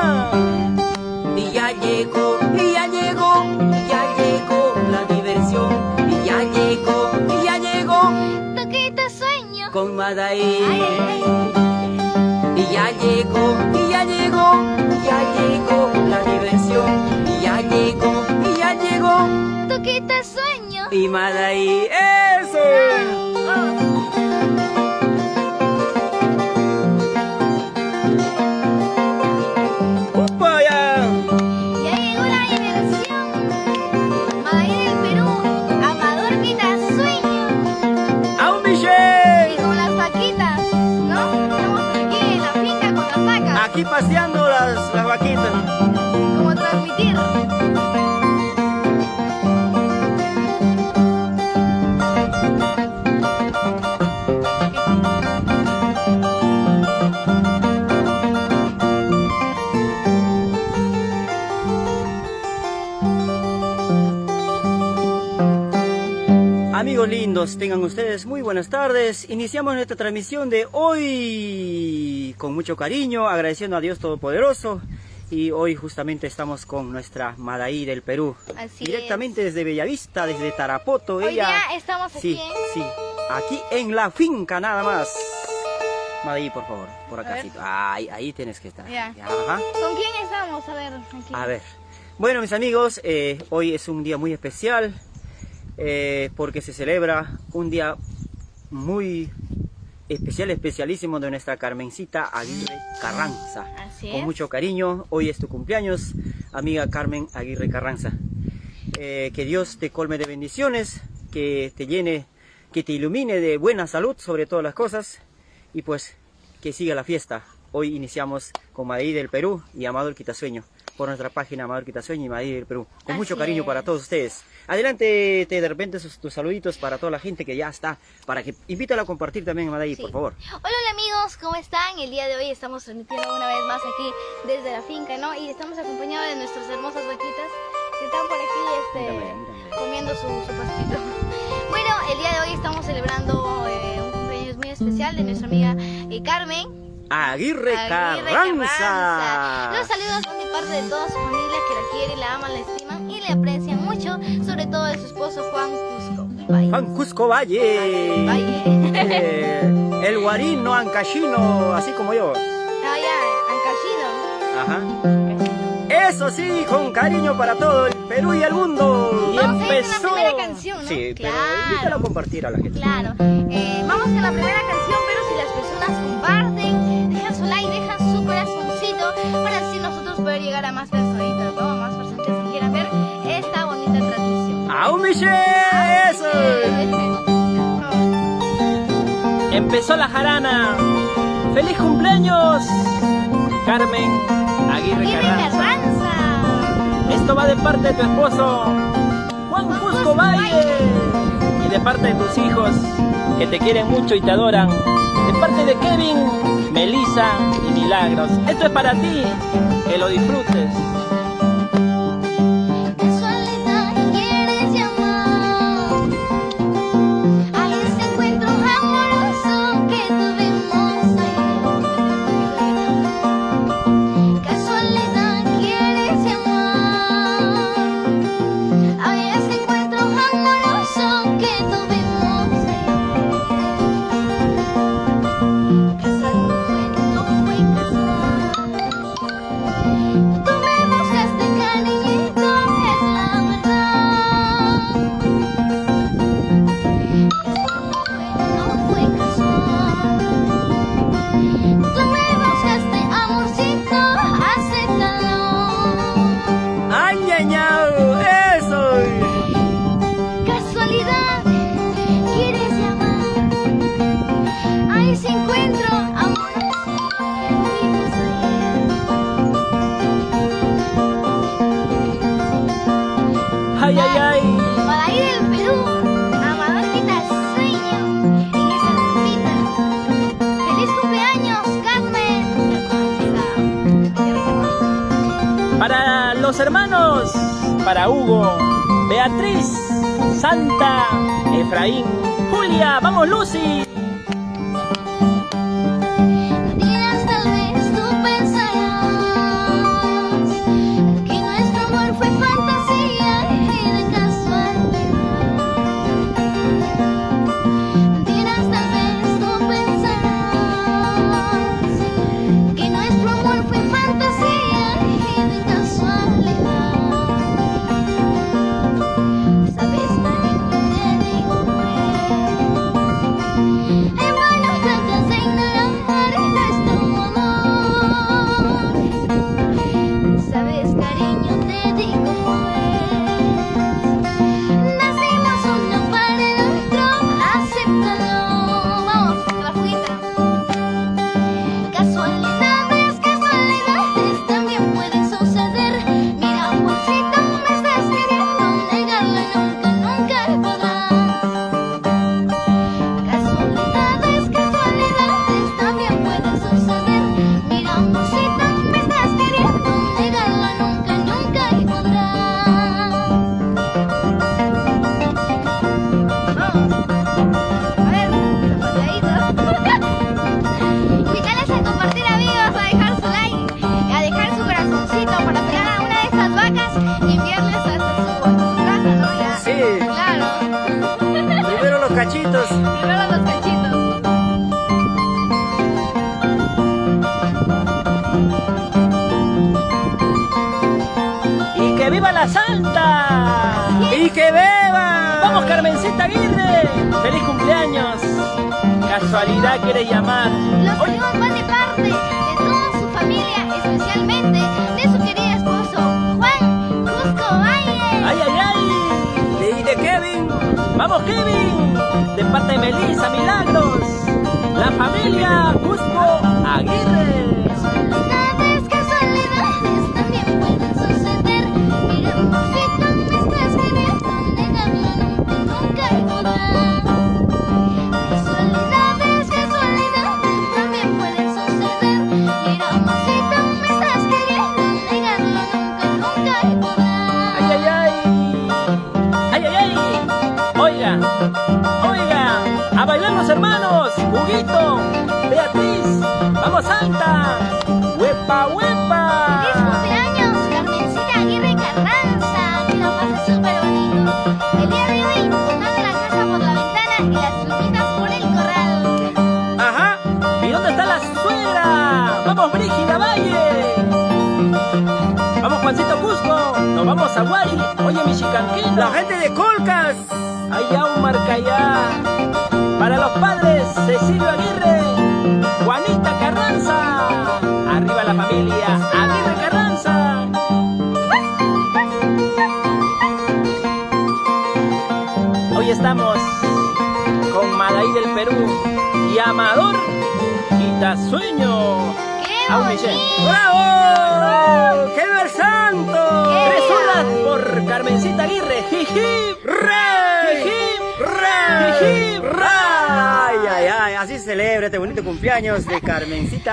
¡Vaya! Y ya llegó, y ya llegó, y ya llegó la diversión. Y ya llegó, y ya llegó. Toquita sueño. Con Madaí. Y ya llegó, y ya llegó, ya llegó la diversión. Y ya llegó, y ya llegó. Toquita sueño. Y Madaí, ¡eso! ¡Vaya! Ya llegó la diversión. Madaí del Perú. Amador quita sueño. ¡A un Michel! Y con las vaquitas, ¿no? Estamos aquí en la finca con las vacas. Aquí paseando las vaquitas. Como transmitir. Amigos lindos, tengan ustedes muy buenas tardes. Iniciamos nuestra transmisión de hoy con mucho cariño, agradeciendo a Dios Todopoderoso. Y hoy justamente estamos con nuestra Madaí del Perú. Así directamente desde Bellavista, desde Tarapoto. Hoy ella... día estamos aquí, Sí, sí, aquí en la finca nada más. Madaí, por favor, por acá. Ahí tienes que estar. Ya. Ajá. ¿Con quién estamos? A ver, aquí. A ver. Bueno, mis amigos, hoy es un día muy especial. Porque se celebra un día muy especial, especialísimo de nuestra Carmencita Aguirre Carranza. Así Con es. mucho cariño, hoy es tu cumpleaños, amiga Carmen Aguirre Carranza. Que Dios te colme de bendiciones, que te llene, que te ilumine de buena salud sobre todas las cosas y pues que siga la fiesta. Hoy iniciamos con Madaí del Perú y Amador Quitasueño por nuestra página Amador Quitasueño y Madaí del Perú. Con mucho cariño para todos ustedes. Adelante, de repente tus saluditos para toda la gente que ya está, para que invítala a compartir también, Madaí, por favor. Hola amigos, ¿cómo están? El día de hoy estamos transmitiendo una vez más aquí desde la finca, ¿no? Y estamos acompañados de nuestras hermosas vaquitas que están por aquí Mírame. comiendo su pastito. Bueno, el día de hoy estamos celebrando un cumpleaños muy especial de nuestra amiga Carmen Aguirre Carranza. Los saludos son de parte de toda su familia que la quiere, la aman, la estiman y le aprecian mucho, sobre todo de su esposo Juan Cusco Valle. Juan Cusco Valle. El guarino ancashino, así como yo. Ah, ya, Ancashino. Ajá. Eso sí, con cariño para todo el Perú y el mundo. Y Vamos a ir con la empezó. primera canción, ¿no? Sí, pero Claro. invítala a compartir a la gente. Claro. Vamos con la primera canción, pero si las personas comparten, dejan su like, dejan su corazoncito, para así nosotros poder llegar a más personitas, ¿no? A más personas que quieran ver esta bonita transmisión. ¡Au, Michel! ¡Eso! Empezó la jarana. ¡Feliz cumpleaños! Carmen Aguirre Carranza. Esto va de parte de tu esposo Juan Cusco Valle y de parte de tus hijos que te quieren mucho y te adoran. De parte de Kevin, Melissa y Milagros. Esto es para ti, que lo disfrutes. Ay, ay, ay. Madaí del Perú, Amador Quitasueño, en esa rumbita. ¡Feliz cumpleaños, Carmen! Para los hermanos, para Hugo, Beatriz, Santa, Efraín, Julia, vamos Lucy. Días tal vez tú pensarás Primero los cachitos. ¡Y que viva la Santa! ¡Y que beba! ¡Vamos, Carmencita Aguirre! ¡Feliz cumpleaños! Casualidad quiere llamar. Los Oye, saludos van de parte de toda su familia, especialmente de su querido esposo, Juan Cusco Valle. ¡ay, ay, ay! Y de Kevin. ¡Vamos, Kevin! De parte de Melissa Milagros. La familia Cusco Aguirre. Casualidades también pueden suceder. Mira, amorcito, me estás queriendo, négame, nunca podrá. Casualidades también pueden suceder. Mira, amorcito, me estás queriendo, négame, nunca podrá. ¡Ay, ay, ay! ¡Ay, ay, ay! Oiga, oiga, a bailar los hermanos. Huguito, Beatriz, vamos Santa. ¡Huepa, huepa! ¡Feliz cumpleaños, Carmencita Aguirre Carranza! Que lo pases súper bonito. El día de hoy, botando la casa por la ventana y las frutitas por el corral. Ajá. ¿Y dónde está la suegra? ¡Vamos, Brígida Valle! ¡Vamos, Juancito Cusco! ¡Nos vamos a Guari! ¡Oye, mi chicanquino! La gente de Colcas. Allá un marcayá. Para los padres, Cecilio Aguirre, Juanita Carranza. Arriba la familia Aguirre Carranza. Hoy estamos con Madaí del Perú y Amador Quitasueño. ¡Qué Au, Michelle. bonito! ¡Bravo! ¡Que viva el santo! ¡Qué 3 horas por Carmencita Aguirre. ¡Jiji! ¡Rey! ¡Jiji! ¡Rey! ¡Jiji! ¡Ay, ay, ay! Así se celebra este bonito cumpleaños de Carmencita